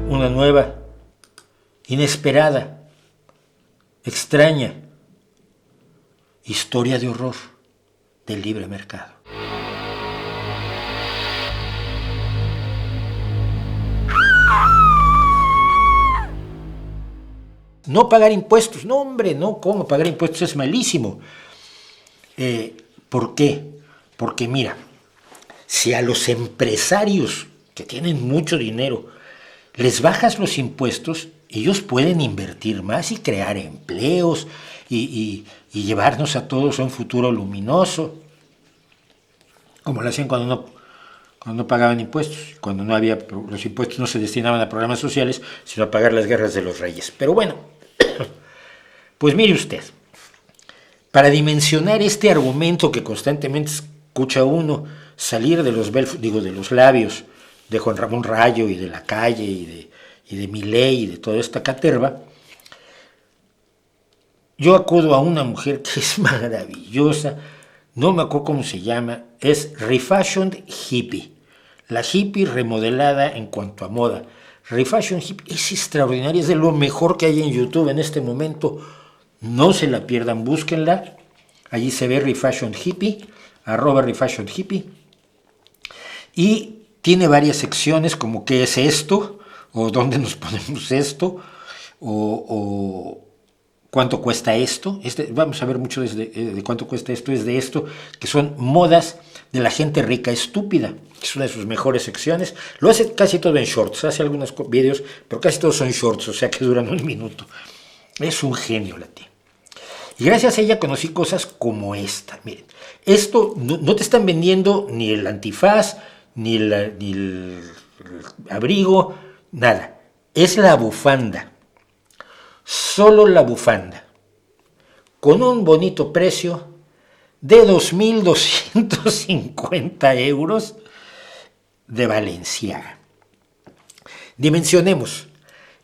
una nueva, inesperada, extraña historia de horror del libre mercado. No pagar impuestos, no hombre, no, ¿cómo pagar impuestos? Es malísimo. ¿Por qué? Porque mira, si a los empresarios que tienen mucho dinero les bajas los impuestos, ellos pueden invertir más y crear empleos y llevarnos a todos a un futuro luminoso, como lo hacían cuando no pagaban impuestos, cuando no había, los impuestos no se destinaban a programas sociales, sino a pagar las guerras de los reyes. Pero bueno, pues mire usted, para dimensionar este argumento que constantemente escucha uno salir de los labios de Juan Ramón Rayo y de Lacalle y de Milei y de toda esta caterva, yo acudo a una mujer que es maravillosa, no me acuerdo cómo se llama, es Refashioned Hippie, la hippie remodelada en cuanto a moda. Refashioned Hippie es extraordinaria, es de lo mejor que hay en YouTube en este momento, no se la pierdan, búsquenla, allí se ve Refashioned Hippie, @Refashioned Hippie, y tiene varias secciones como qué es esto, o dónde nos ponemos esto, o cuánto cuesta esto. Vamos a ver mucho de cuánto cuesta esto, es de esto, que son modas de la gente rica estúpida, que es una de sus mejores secciones. Lo hace casi todo en shorts, hace algunos vídeos, pero casi todos son shorts, o sea que duran un minuto. Es un genio la tía. Y gracias a ella conocí cosas como esta. Miren, esto no te están vendiendo ni el antifaz, ni el abrigo, nada. Es la bufanda. Solo la bufanda. Con un bonito precio de 2.250 euros de Balenciaga. Dimensionemos.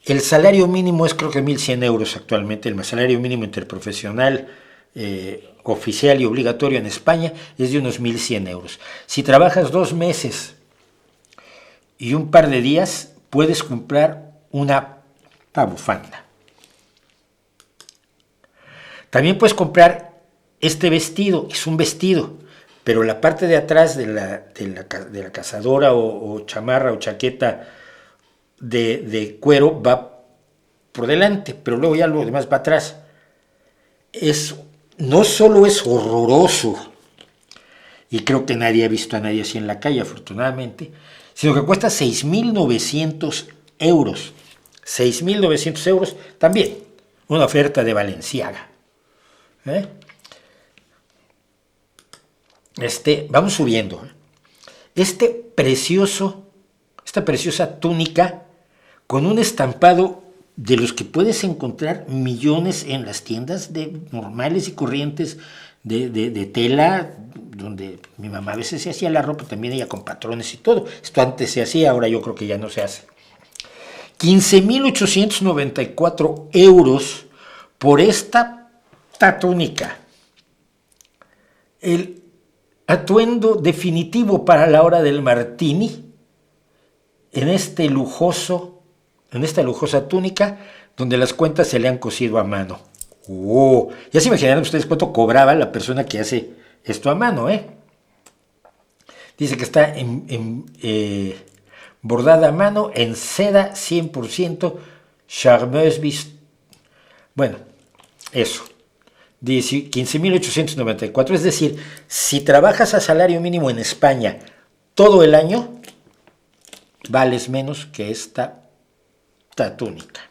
El salario mínimo es creo que 1.100 euros actualmente. El salario mínimo interprofesional oficial y obligatorio en España es de unos 1.100 euros. Si trabajas 2 meses y un par de días, puedes comprar una bufanda. También puedes comprar este vestido, es un vestido, pero la parte de atrás de la cazadora o chamarra o chaqueta de cuero va por delante, pero luego ya lo demás va atrás. No solo es horroroso, y creo que nadie ha visto a nadie así en la calle, afortunadamente, sino que cuesta 6.900 euros. 6.900 euros, también una oferta de Balenciaga. Vamos subiendo. Esta preciosa túnica con un estampado de los que puedes encontrar millones en las tiendas normales y corrientes de tela, donde mi mamá a veces se hacía la ropa, también ella con patrones y todo. Esto antes se hacía, ahora yo creo que ya no se hace. 15.894 euros por esta túnica. El atuendo definitivo para la hora del martini en esta lujosa túnica donde las cuentas se le han cosido a mano. Ya se imaginarán ustedes cuánto cobraba la persona que hace esto a mano, Dice que está bordada a mano en seda 100% Charmeuse. Bueno, eso. 15.894, es decir, si trabajas a salario mínimo en España todo el año, vales menos que esta túnica.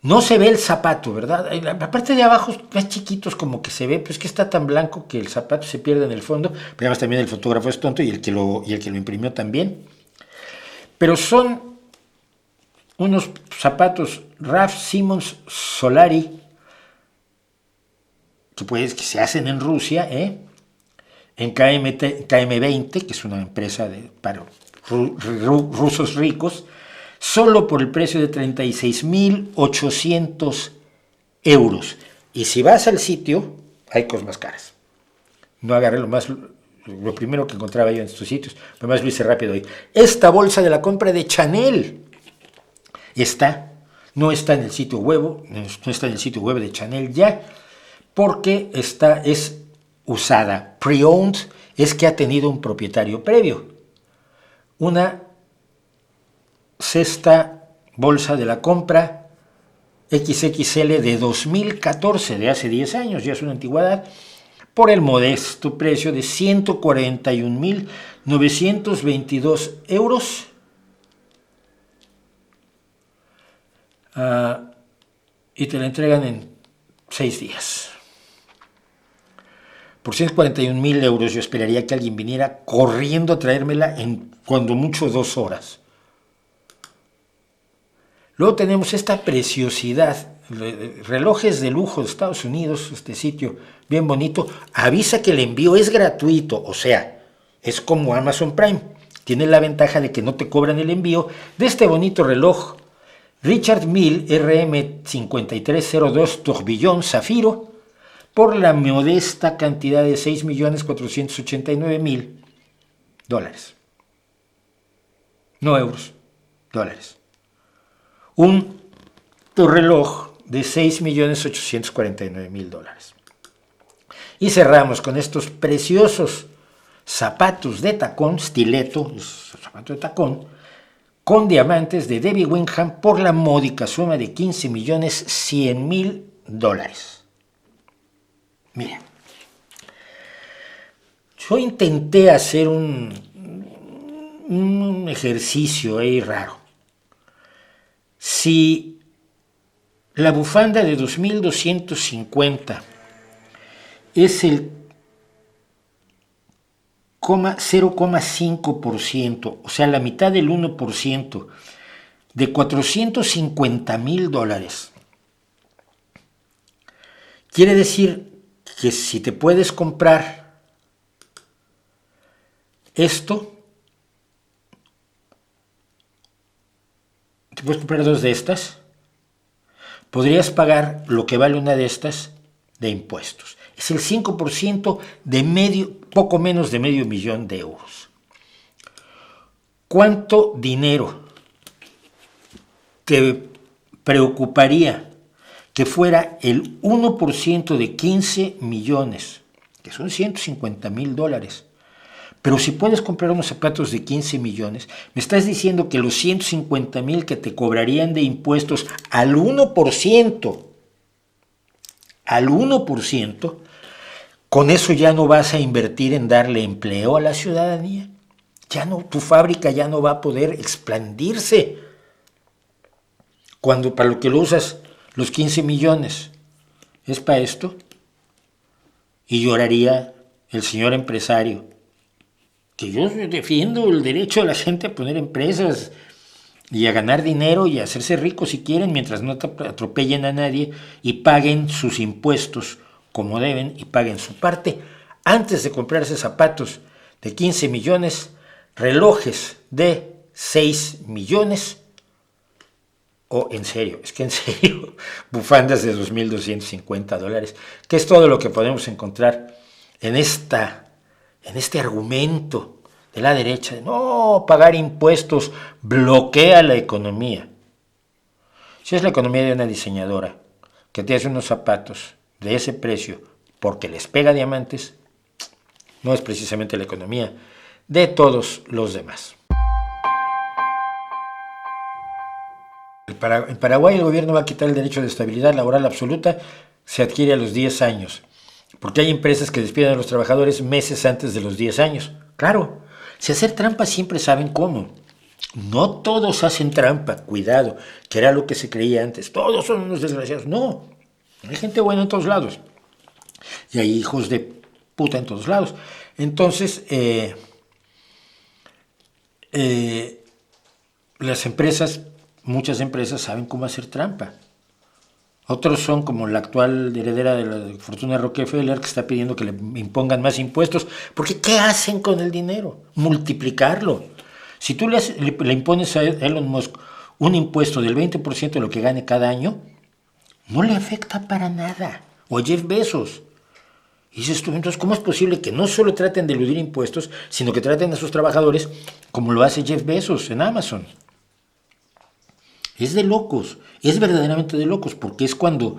No se ve el zapato, ¿verdad? La parte de abajo es chiquitos como que se ve, pero es que está tan blanco que el zapato se pierde en el fondo. Pero además también el fotógrafo es tonto y el que lo imprimió también. Pero son unos zapatos Raf Simons Solari que se hacen en Rusia, en KM20, que es una empresa para rusos ricos, solo por el precio de 36.800 euros. Y si vas al sitio, hay cosas más caras. No agarré lo primero que encontraba yo en estos sitios, además lo hice rápido hoy. Esta bolsa de la compra de Chanel, No está en el sitio web, no está en el sitio web de Chanel ya, porque es usada. Pre-owned es que ha tenido un propietario previo. Una cesta bolsa de la compra XXL de 2014, de hace 10 años, ya es una antigüedad, por el modesto precio de 141.922 euros. Y te la entregan en 6 días. Por 141.000 euros yo esperaría que alguien viniera corriendo a traérmela en cuando mucho 2 horas. Luego tenemos esta preciosidad, relojes de lujo de Estados Unidos, este sitio bien bonito, avisa que el envío es gratuito, o sea, es como Amazon Prime. Tiene la ventaja de que no te cobran el envío de este bonito reloj Richard Mille RM5302 Tourbillon Zafiro por la modesta cantidad de $6.489.000. No euros, dólares. Un reloj de $6.849.000. Y cerramos con estos preciosos zapatos de tacón, stiletto, zapato de tacón, con diamantes de Debbie Wingham por la módica suma de $15.100.000. Mira, yo intenté hacer un ejercicio ahí raro. Si la bufanda de 2.250 es el 0,5%, o sea, la mitad del 1%, de $450.000, quiere decir que si te puedes comprar esto, te puedes comprar 2 de estas, podrías pagar lo que vale una de estas de impuestos. Es el 5% de poco menos de $500,000 de euros. ¿Cuánto dinero te preocuparía que fuera el 1% de 15 millones, que son $150.000? Pero si puedes comprar unos zapatos de 15 millones, me estás diciendo que los 150.000 que te cobrarían de impuestos al 1%, con eso ya no vas a invertir en darle empleo a la ciudadanía. Ya no, tu fábrica ya no va a poder expandirse. Cuando para lo que lo usas los 15 millones es para esto. Y lloraría el señor empresario, que yo defiendo el derecho de la gente a poner empresas y a ganar dinero y a hacerse ricos si quieren, mientras no atropellen a nadie y paguen sus impuestos como deben y paguen su parte antes de comprarse zapatos de 15 millones, relojes de 6 millones o en serio, bufandas de $2.250, que es todo lo que podemos encontrar en este argumento de la derecha de no pagar impuestos bloquea la economía. Si es la economía de una diseñadora que te hace unos zapatos de ese precio porque les pega diamantes, no es precisamente la economía de todos los demás. En Paraguay el gobierno va a quitar el derecho de estabilidad laboral absoluta, se adquiere a los 10 años, porque hay empresas que despiden a los trabajadores meses antes de los 10 años. Claro, si hacer trampa siempre saben cómo. No todos hacen trampa, cuidado, que era lo que se creía antes. Todos son unos desgraciados. No, hay gente buena en todos lados. Y hay hijos de puta en todos lados. Entonces, muchas empresas saben cómo hacer trampa. Otros son como la actual heredera de la fortuna de Rockefeller, que está pidiendo que le impongan más impuestos, porque ¿qué hacen con el dinero? Multiplicarlo. Si tú le impones a Elon Musk un impuesto del 20% de lo que gane cada año, no le afecta para nada. O a Jeff Bezos. Y dices tú, entonces, ¿cómo es posible que no solo traten de eludir impuestos, sino que traten a sus trabajadores como lo hace Jeff Bezos en Amazon? Es de locos, es verdaderamente de locos, porque es cuando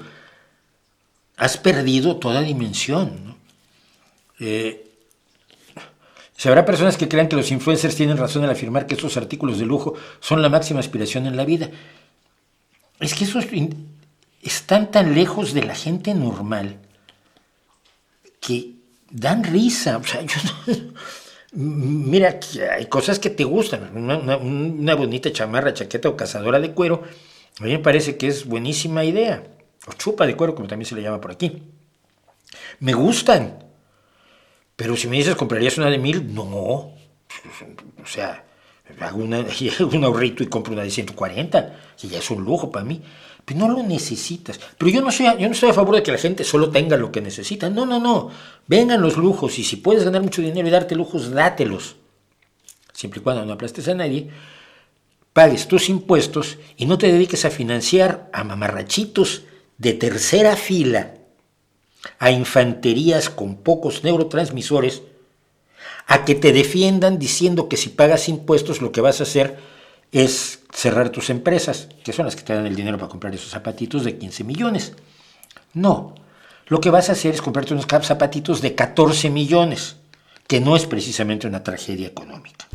has perdido toda dimensión, ¿no? Si habrá personas que crean que los influencers tienen razón al afirmar que estos artículos de lujo son la máxima aspiración en la vida. Es que esos están tan lejos de la gente normal que dan risa. O sea, mira, hay cosas que te gustan. Una bonita chamarra, chaqueta o cazadora de cuero, a mí me parece que es buenísima idea. O chupa de cuero, como también se le llama por aquí. Me gustan. Pero si me dices, ¿comprarías una de 1,000? No. O sea, hago un ahorrito y compro una de 140, que ya es un lujo para mí. Pero no lo necesitas. Pero yo no estoy a favor de que la gente solo tenga lo que necesita. No. Vengan los lujos, y si puedes ganar mucho dinero y darte lujos, dátelos. Siempre y cuando no aplastes a nadie, pagues tus impuestos y no te dediques a financiar a mamarrachitos de tercera fila, a infanterías con pocos neurotransmisores, a que te defiendan diciendo que si pagas impuestos lo que vas a hacer es cerrar tus empresas, que son las que te dan el dinero para comprar esos zapatitos de 15 millones. No, lo que vas a hacer es comprarte unos zapatitos de 14 millones, que no es precisamente una tragedia económica.